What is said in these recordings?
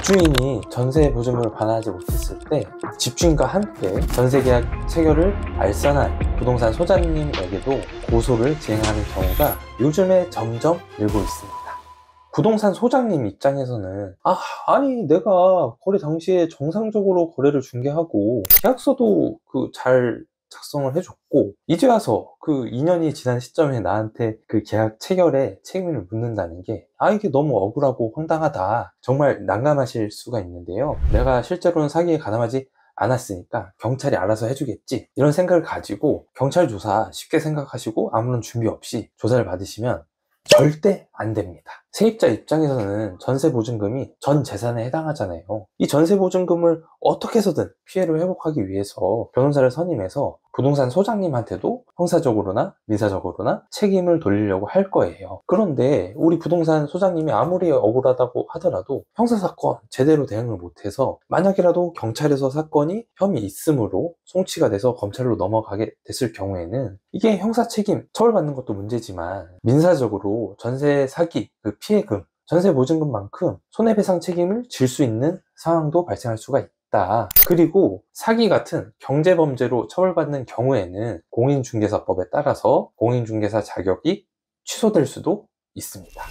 집주인이 전세 보증금을 반환하지 못했을 때 집주인과 함께 전세계약 체결을 알선한 부동산 소장님에게도 고소를 진행하는 경우가 요즘에 점점 늘고 있습니다. 부동산 소장님 입장에서는 아니 내가 거래 당시에 정상적으로 거래를 중개하고 계약서도 잘 작성을 해줬고 이제 와서 2년이 지난 시점에 나한테 계약 체결에 책임을 묻는다는 게 이게 너무 억울하고 황당하다, 정말 난감하실 수가 있는데요. 내가 실제로는 사기에 가담하지 않았으니까 경찰이 알아서 해주겠지, 이런 생각을 가지고 경찰 조사 쉽게 생각하시고 아무런 준비 없이 조사를 받으시면 절대 안 됩니다. 세입자 입장에서는 전세보증금이 전 재산에 해당하잖아요. 이 전세보증금을 어떻게 해서든 피해를 회복하기 위해서 변호사를 선임해서 부동산 소장님한테도 형사적으로나 민사적으로나 책임을 돌리려고 할 거예요. 그런데 우리 부동산 소장님이 아무리 억울하다고 하더라도 형사사건 제대로 대응을 못해서 만약이라도 경찰에서 사건이 혐의 있음으로 송치가 돼서 검찰로 넘어가게 됐을 경우에는 이게 형사책임 처벌받는 것도 문제지만 민사적으로 전세 사기 피해금, 전세보증금만큼 손해배상 책임을 질 수 있는 상황도 발생할 수가 있다. 그리고 사기 같은 경제범죄로 처벌받는 경우에는 공인중개사법에 따라서 공인중개사 자격이 취소될 수도 있습니다.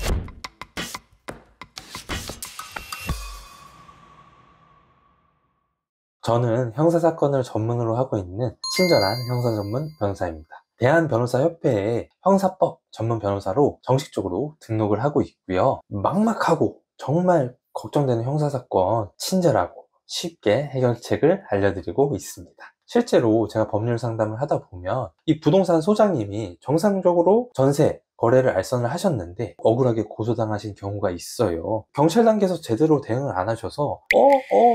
저는 형사사건을 전문으로 하고 있는 친절한 형사전문 변호사입니다. 대한변호사협회의 형사법 전문 변호사로 정식적으로 등록을 하고 있고요. 막막하고 정말 걱정되는 형사사건 친절하고 쉽게 해결책을 알려드리고 있습니다. 실제로 제가 법률 상담을 하다 보면 이 부동산 소장님이 정상적으로 전세 거래를 알선을 하셨는데 억울하게 고소당하신 경우가 있어요. 경찰 단계에서 제대로 대응을 안 하셔서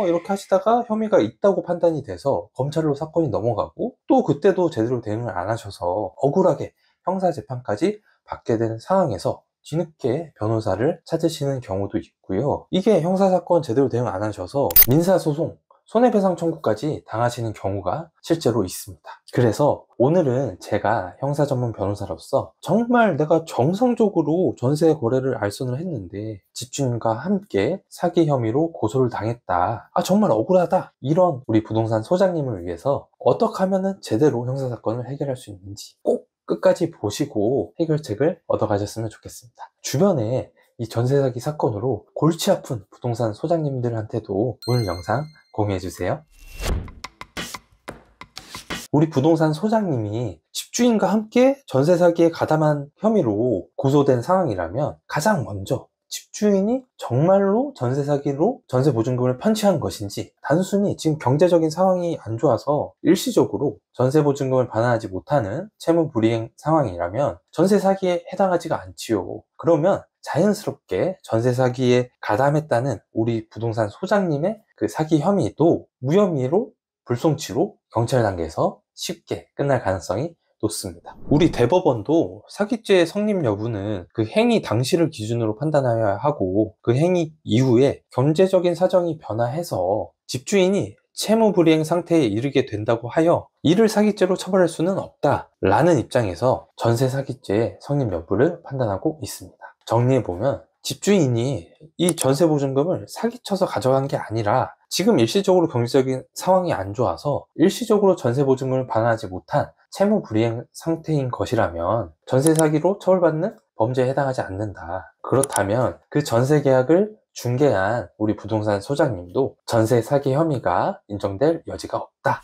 이렇게 하시다가 혐의가 있다고 판단이 돼서 검찰로 사건이 넘어가고 또 그때도 제대로 대응을 안 하셔서 억울하게 형사재판까지 받게 되는 상황에서 뒤늦게 변호사를 찾으시는 경우도 있고요. 이게 형사사건 제대로 대응 안 하셔서 민사소송, 손해배상 청구까지 당하시는 경우가 실제로 있습니다. 그래서 오늘은 제가 형사 전문 변호사로서 정말 내가 정상적으로 전세 거래를 알선을 했는데 집주인과 함께 사기 혐의로 고소를 당했다, 정말 억울하다, 이런 우리 부동산 소장님을 위해서 어떻게 하면 제대로 형사사건을 해결할 수 있는지 꼭 끝까지 보시고 해결책을 얻어가셨으면 좋겠습니다. 주변에 이 전세 사기 사건으로 골치 아픈 부동산 소장님들한테도 오늘 영상 공유해주세요. 우리 부동산 소장님이 집주인과 함께 전세 사기에 가담한 혐의로 고소된 상황이라면 가장 먼저 집주인이 정말로 전세 사기로 전세 보증금을 편취한 것인지, 단순히 지금 경제적인 상황이 안 좋아서 일시적으로 전세 보증금을 반환하지 못하는 채무 불이행 상황이라면 전세 사기에 해당하지가 않지요. 그러면 자연스럽게 전세 사기에 가담했다는 우리 부동산 소장님의 사기 혐의도 무혐의로 불송치로 경찰 단계에서 쉽게 끝날 가능성이 높습니다. 우리 대법원도 사기죄의 성립 여부는 행위 당시를 기준으로 판단하여야 하고 행위 이후에 경제적인 사정이 변화해서 집주인이 채무 불이행 상태에 이르게 된다고 하여 이를 사기죄로 처벌할 수는 없다 라는 입장에서 전세 사기죄의 성립 여부를 판단하고 있습니다. 정리해보면 집주인이 이 전세 보증금을 사기쳐서 가져간 게 아니라 지금 일시적으로 경제적인 상황이 안 좋아서 일시적으로 전세 보증금을 반환하지 못한 채무 불이행 상태인 것이라면 전세 사기로 처벌받는 범죄에 해당하지 않는다. 그렇다면 그 전세 계약을 중개한 우리 부동산 소장님도 전세 사기 혐의가 인정될 여지가 없다.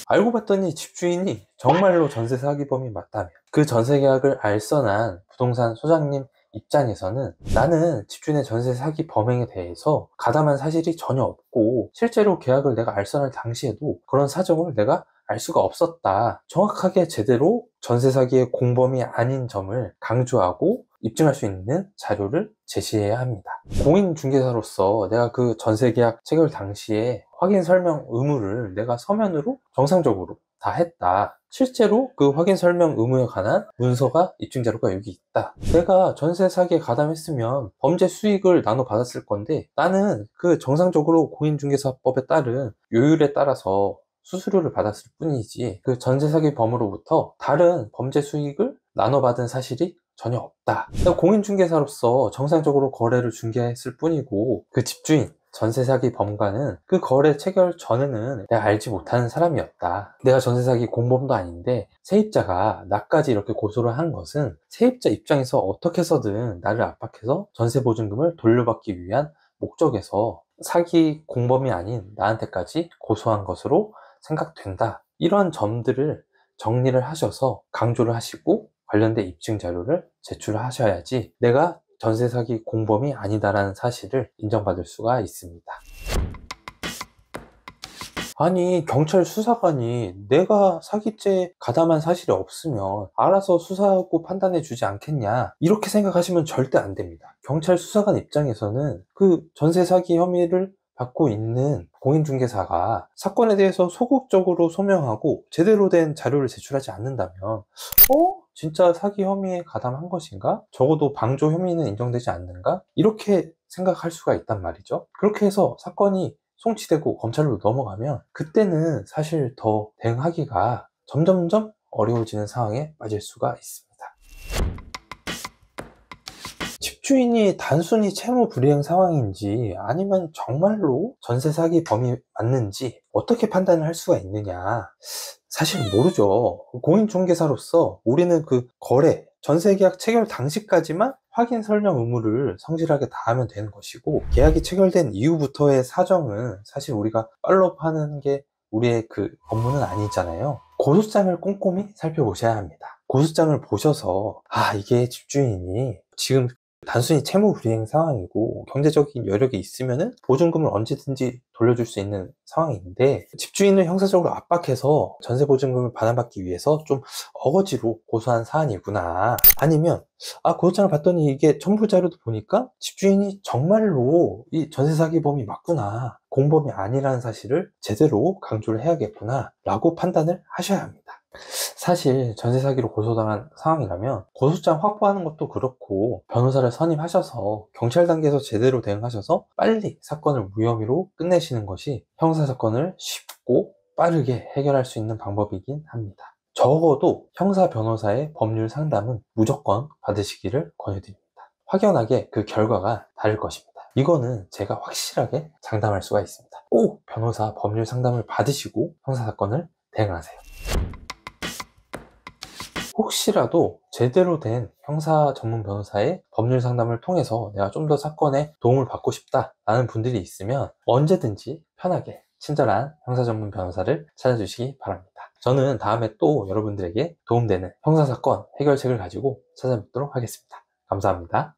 알고 봤더니 집주인이 정말로 전세 사기범이 맞다면 그 전세 계약을 알선한 부동산 소장님 입장에서는 나는 집주인의 전세 사기 범행에 대해서 가담한 사실이 전혀 없고 실제로 계약을 내가 알선할 당시에도 그런 사정을 내가 알 수가 없었다, 정확하게 제대로 전세 사기의 공범이 아닌 점을 강조하고 입증할 수 있는 자료를 제시해야 합니다. 공인중개사로서 내가 그 전세계약 체결 당시에 확인 설명 의무를 내가 서면으로 정상적으로 다 했다, 실제로 그 확인 설명 의무에 관한 문서가 입증 자료가 여기 있다, 내가 전세 사기에 가담했으면 범죄 수익을 나눠 받았을 건데 나는 정상적으로 공인중개사법에 따른 요율에 따라서 수수료를 받았을 뿐이지 그 전세 사기 범으로부터 다른 범죄 수익을 나눠 받은 사실이 전혀 없다. 내가 공인중개사로서 정상적으로 거래를 중개했을 뿐이고 그 집주인, 전세 사기 범과는 그 거래 체결 전에는 내가 알지 못하는 사람이었다. 내가 전세 사기 공범도 아닌데 세입자가 나까지 이렇게 고소를 한 것은 세입자 입장에서 어떻게 해서든 나를 압박해서 전세 보증금을 돌려받기 위한 목적에서 사기 공범이 아닌 나한테까지 고소한 것으로 생각된다. 이런 점들을 정리를 하셔서 강조를 하시고 관련된 입증 자료를 제출하셔야지 내가 전세 사기 공범이 아니다라는 사실을 인정받을 수가 있습니다. 아니, 경찰 수사관이 내가 사기죄에 가담한 사실이 없으면 알아서 수사하고 판단해 주지 않겠냐, 이렇게 생각하시면 절대 안 됩니다. 경찰 수사관 입장에서는 그 전세 사기 혐의를 받고 있는 공인중개사가 사건에 대해서 소극적으로 소명하고 제대로 된 자료를 제출하지 않는다면 진짜 사기 혐의에 가담한 것인가? 적어도 방조 혐의는 인정되지 않는가? 이렇게 생각할 수가 있단 말이죠. 그렇게 해서 사건이 송치되고 검찰로 넘어가면 그때는 사실 더 대응하기가 점점점 어려워지는 상황에 빠질 수가 있습니다. 집주인이 단순히 채무 불이행 상황인지 아니면 정말로 전세 사기 범이 맞는지 어떻게 판단을 할 수가 있느냐, 사실 모르죠. 공인중개사로서 우리는 그 거래, 전세계약 체결 당시까지만 확인 설명 의무를 성실하게 다하면 되는 것이고, 계약이 체결된 이후부터의 사정은 사실 우리가 팔로우하는 게 우리의 그 업무는 아니잖아요. 고소장을 꼼꼼히 살펴보셔야 합니다. 고소장을 보셔서 이게 집주인이 지금 단순히 채무 불이행 상황이고 경제적인 여력이 있으면은 보증금을 언제든지 돌려줄 수 있는 상황인데, 집주인을 형사적으로 압박해서 전세 보증금을 반환받기 위해서 좀 어거지로 고소한 사안이구나, 아니면 고소장을 봤더니 이게 첨부 자료도 보니까 집주인이 정말로 이 전세 사기범이 맞구나, 공범이 아니라는 사실을 제대로 강조를 해야겠구나 라고 판단을 하셔야 합니다. 사실 전세 사기로 고소당한 상황이라면 고소장 확보하는 것도 그렇고 변호사를 선임하셔서 경찰 단계에서 제대로 대응하셔서 빨리 사건을 무혐의로 끝내시는 것이 형사사건을 쉽고 빠르게 해결할 수 있는 방법이긴 합니다. 적어도 형사 변호사의 법률 상담은 무조건 받으시기를 권유드립니다. 확연하게 그 결과가 다를 것입니다. 이거는 제가 확실하게 장담할 수가 있습니다. 꼭 변호사 법률 상담을 받으시고 형사사건을 대응하세요. 혹시라도 제대로 된 형사 전문 변호사의 법률 상담을 통해서 내가 좀 더 사건에 도움을 받고 싶다라는 분들이 있으면 언제든지 편하게 친절한 형사 전문 변호사를 찾아주시기 바랍니다. 저는 다음에 또 여러분들에게 도움되는 형사사건 해결책을 가지고 찾아뵙도록 하겠습니다. 감사합니다.